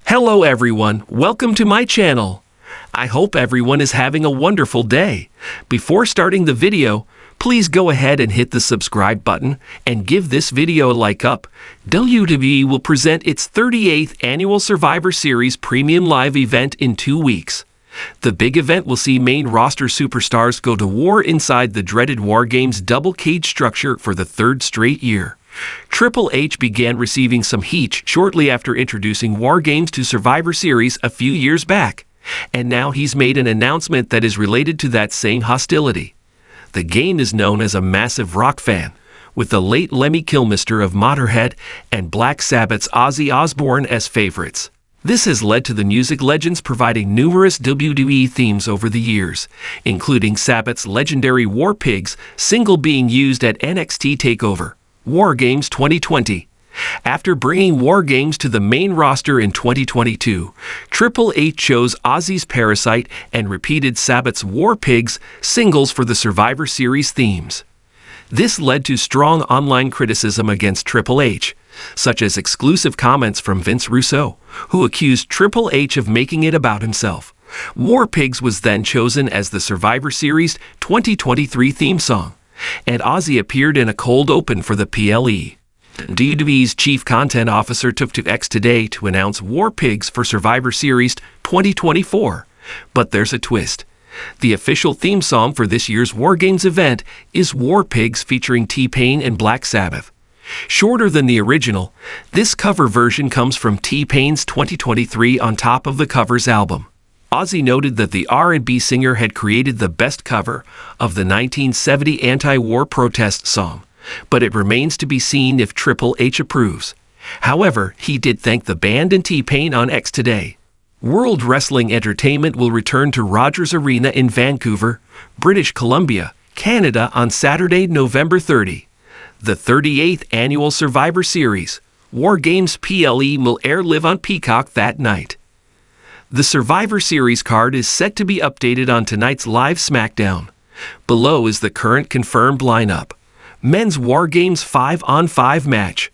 Hello everyone, welcome to my channel. I hope everyone is having a wonderful day. Before starting the video, please go ahead and hit the subscribe button and give this video a like up. WWE will present its 38th annual Survivor Series Premium Live event in 2 weeks. The big event will see main roster superstars go to war inside the dreaded War Games double cage structure for the third straight year. Triple H began receiving some heat shortly after introducing War Games to Survivor Series a few years back, and now he's made an announcement that is related to that same hostility. The game is known as a massive rock fan, with the late Lemmy Kilmister of Motorhead and Black Sabbath's Ozzy Osbourne as favorites. This has led to the music legends providing numerous WWE themes over the years, including Sabbath's legendary War Pigs single being used at NXT TakeOver War Games 2020. After bringing War Games to the main roster in 2022, Triple H chose Ozzy's Parasite and repeated Sabbath's War Pigs singles for the Survivor Series themes. This led to strong online criticism against Triple H, such as exclusive comments from Vince Russo, who accused Triple H of making it about himself. War Pigs was then chosen as the Survivor Series 2023 theme song, and Ozzy appeared in a cold open for the PLE. WWE's chief content officer took to X today to announce War Pigs for Survivor Series 2024. But there's a twist. The official theme song for this year's War Games event is War Pigs featuring T-Pain and Black Sabbath. Shorter than the original, this cover version comes from T-Pain's 2023 On Top of the Covers album. Ozzy noted that the R&B singer had created the best cover of the 1970 anti-war protest song, but it remains to be seen if Triple H approves. However, he did thank the band and T-Pain on X today. World Wrestling Entertainment will return to Rogers Arena in Vancouver, British Columbia, Canada on Saturday, November 30. The 38th annual Survivor Series, War Games PLE will air live on Peacock that night. The Survivor Series card is set to be updated on tonight's live SmackDown. Below is the current confirmed lineup. Men's War Games 5-on-5 match.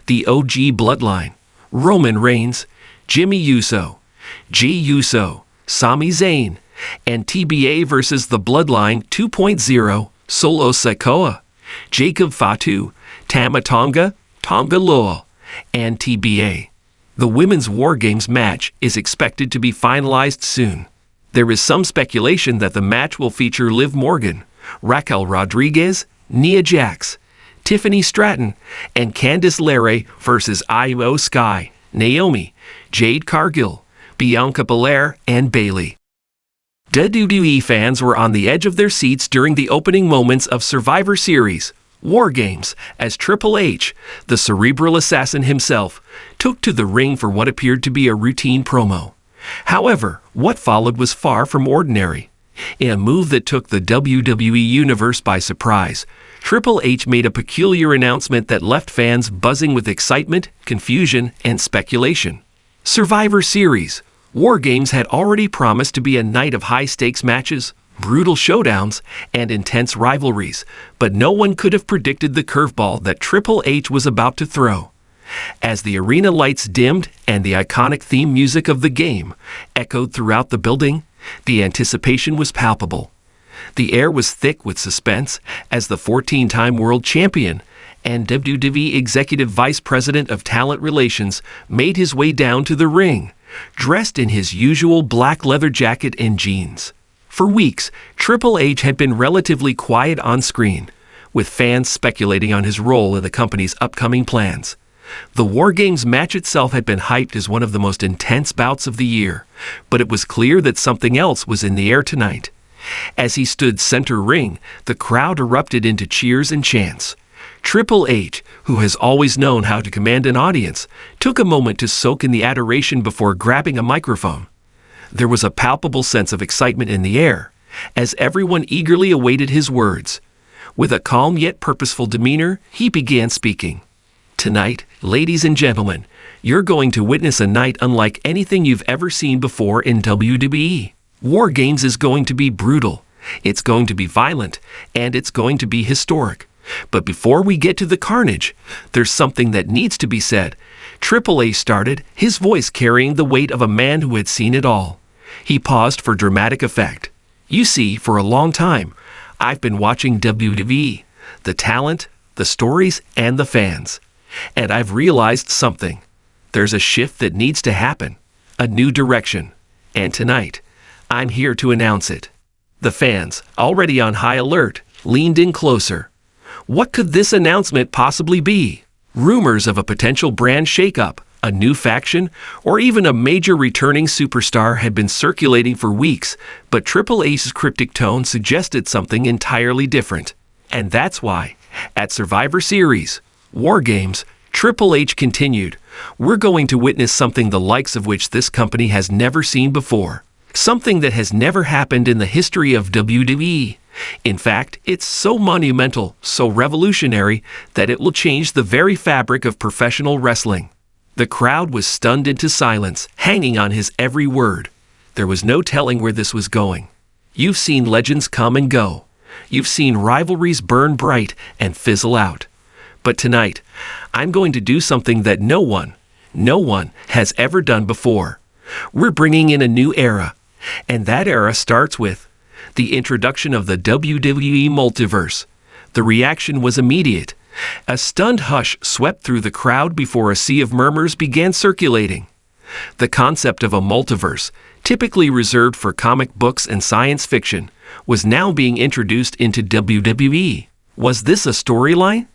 The OG Bloodline, Roman Reigns, Jimmy Uso, Jey Uso, Sami Zayn, and TBA versus the Bloodline 2.0, Solo Sikoa, Jacob Fatu, Tama Tonga, Tonga Loa, and TBA. The Women's War Games match is expected to be finalized soon. There is some speculation that the match will feature Liv Morgan, Raquel Rodriguez, Nia Jax, Tiffany Stratton, and Candice LeRae versus Io Sky, Naomi, Jade Cargill, Bianca Belair, and Bayley. WWE fans were on the edge of their seats during the opening moments of Survivor Series War Games as Triple H, the cerebral assassin himself, took to the ring for what appeared to be a routine promo. However, what followed was far from ordinary. In a move that took the WWE Universe by surprise, Triple H made a peculiar announcement that left fans buzzing with excitement, confusion, and speculation. Survivor Series War Games had already promised to be a night of high-stakes matches, brutal showdowns, and intense rivalries, but no one could have predicted the curveball that Triple H was about to throw. As the arena lights dimmed and the iconic theme music of the game echoed throughout the building, the anticipation was palpable. The air was thick with suspense as the 14-time world champion and WWE Executive Vice President of Talent Relations made his way down to the ring, dressed in his usual black leather jacket and jeans. For weeks, Triple H had been relatively quiet on screen, with fans speculating on his role in the company's upcoming plans. The War Games match itself had been hyped as one of the most intense bouts of the year, but it was clear that something else was in the air tonight. As he stood center ring, the crowd erupted into cheers and chants. Triple H, who has always known how to command an audience, took a moment to soak in the adoration before grabbing a microphone. There was a palpable sense of excitement in the air, as everyone eagerly awaited his words. With a calm yet purposeful demeanor, he began speaking. Tonight, ladies and gentlemen, you're going to witness a night unlike anything you've ever seen before in WWE. War Games is going to be brutal, it's going to be violent, and it's going to be historic. But before we get to the carnage, there's something that needs to be said. Triple H started, his voice carrying the weight of a man who had seen it all. He paused for dramatic effect. You see, for a long time, I've been watching WWE, the talent, the stories, and the fans. And I've realized something. There's a shift that needs to happen, a new direction. And tonight, I'm here to announce it. The fans, already on high alert, leaned in closer. What could this announcement possibly be? Rumors of a potential brand shakeup, a new faction, or even a major returning superstar had been circulating for weeks, but Triple H's cryptic tone suggested something entirely different. And that's why, at Survivor Series, War Games, Triple H continued, we're going to witness something the likes of which this company has never seen before. Something that has never happened in the history of WWE. In fact, it's so monumental, so revolutionary, that it will change the very fabric of professional wrestling. The crowd was stunned into silence, hanging on his every word. There was no telling where this was going. You've seen legends come and go. You've seen rivalries burn bright and fizzle out. But tonight, I'm going to do something that no one has ever done before. We're bringing in a new era. And that era starts with the introduction of the WWE multiverse. The reaction was immediate. A stunned hush swept through the crowd before a sea of murmurs began circulating. The concept of a multiverse, typically reserved for comic books and science fiction, was now being introduced into WWE. Was this a storyline?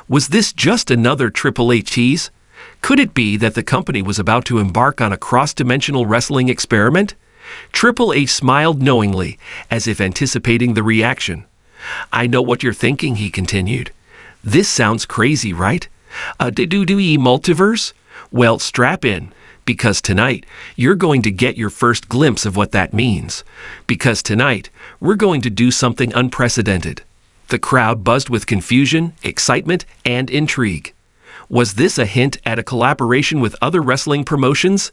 Was this just another Triple H tease? Could it be that the company was about to embark on a cross-dimensional wrestling experiment? Triple H smiled knowingly, as if anticipating the reaction. I know what you're thinking, he continued. This sounds crazy, right? A WWE multiverse? Well, strap in, because tonight you're going to get your first glimpse of what that means. Because tonight we're going to do something unprecedented. The crowd buzzed with confusion, excitement, and intrigue. Was this a hint at a collaboration with other wrestling promotions?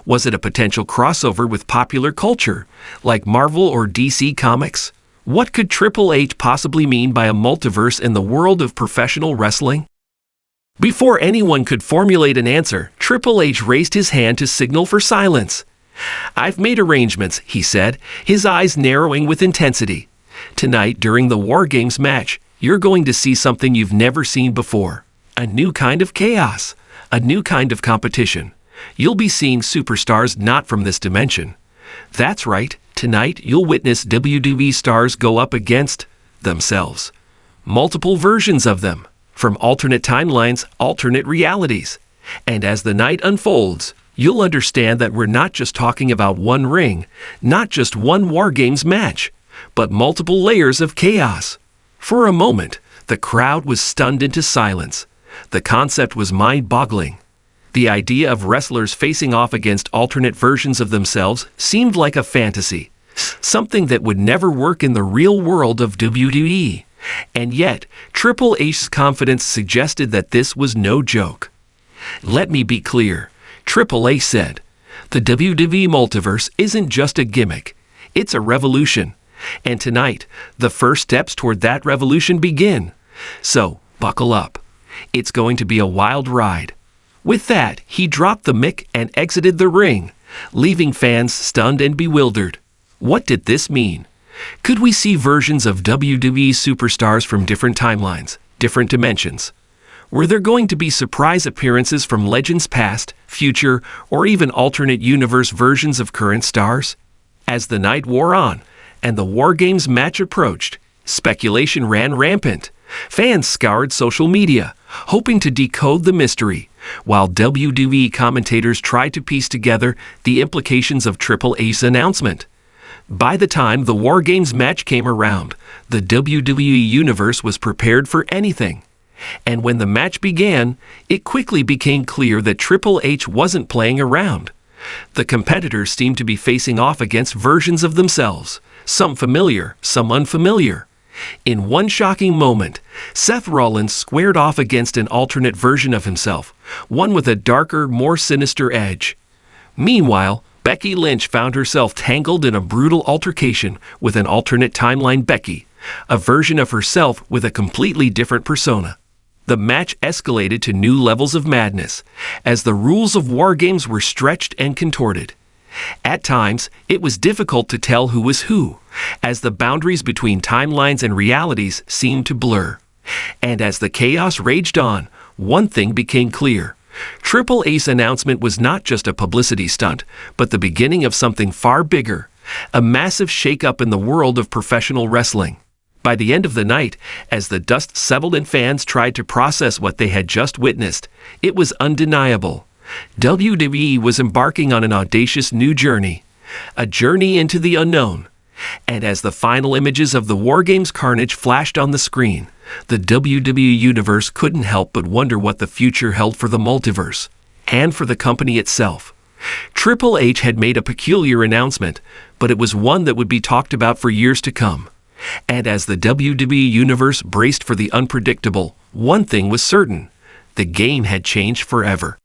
Was it a potential crossover with popular culture, like Marvel or DC Comics? What could Triple H possibly mean by a multiverse in the world of professional wrestling? Before anyone could formulate an answer, Triple H raised his hand to signal for silence. I've made arrangements, he said, his eyes narrowing with intensity. Tonight, during the War Games match, you're going to see something you've never seen before. A new kind of chaos, a new kind of competition. You'll be seeing superstars not from this dimension. That's right, tonight you'll witness WWE stars go up against themselves. Multiple versions of them, from alternate timelines, alternate realities. And as the night unfolds, you'll understand that we're not just talking about one ring, not just one War Games match, but multiple layers of chaos. For a moment, the crowd was stunned into silence. The concept was mind-boggling. The idea of wrestlers facing off against alternate versions of themselves seemed like a fantasy, something that would never work in the real world of WWE. And yet, Triple H's confidence suggested that this was no joke. Let me be clear, Triple H said, the WWE multiverse isn't just a gimmick, it's a revolution. And tonight, the first steps toward that revolution begin. So, buckle up. It's going to be a wild ride. With that, he dropped the mic and exited the ring, leaving fans stunned and bewildered. What did this mean? Could we see versions of WWE superstars from different timelines, different dimensions? Were there going to be surprise appearances from legends past, future, or even alternate universe versions of current stars? As the night wore on, and the War Games match approached, speculation ran rampant. Fans scoured social media, hoping to decode the mystery, while WWE commentators tried to piece together the implications of Triple H's announcement. By the time the War Games match came around, the WWE Universe was prepared for anything. And when the match began, it quickly became clear that Triple H wasn't playing around. The competitors seemed to be facing off against versions of themselves, some familiar, some unfamiliar. In one shocking moment, Seth Rollins squared off against an alternate version of himself, one with a darker, more sinister edge. Meanwhile, Becky Lynch found herself tangled in a brutal altercation with an alternate timeline Becky, a version of herself with a completely different persona. The match escalated to new levels of madness, as the rules of war games were stretched and contorted. At times, it was difficult to tell who was who, as the boundaries between timelines and realities seemed to blur. And as the chaos raged on, one thing became clear. Triple H's announcement was not just a publicity stunt, but the beginning of something far bigger, a massive shake-up in the world of professional wrestling. By the end of the night, as the dust settled and fans tried to process what they had just witnessed, it was undeniable. WWE was embarking on an audacious new journey, a journey into the unknown. And as the final images of the War Games carnage flashed on the screen, the WWE Universe couldn't help but wonder what the future held for the multiverse, and for the company itself. Triple H had made a peculiar announcement, but it was one that would be talked about for years to come. And as the WWE Universe braced for the unpredictable, one thing was certain: the game had changed forever.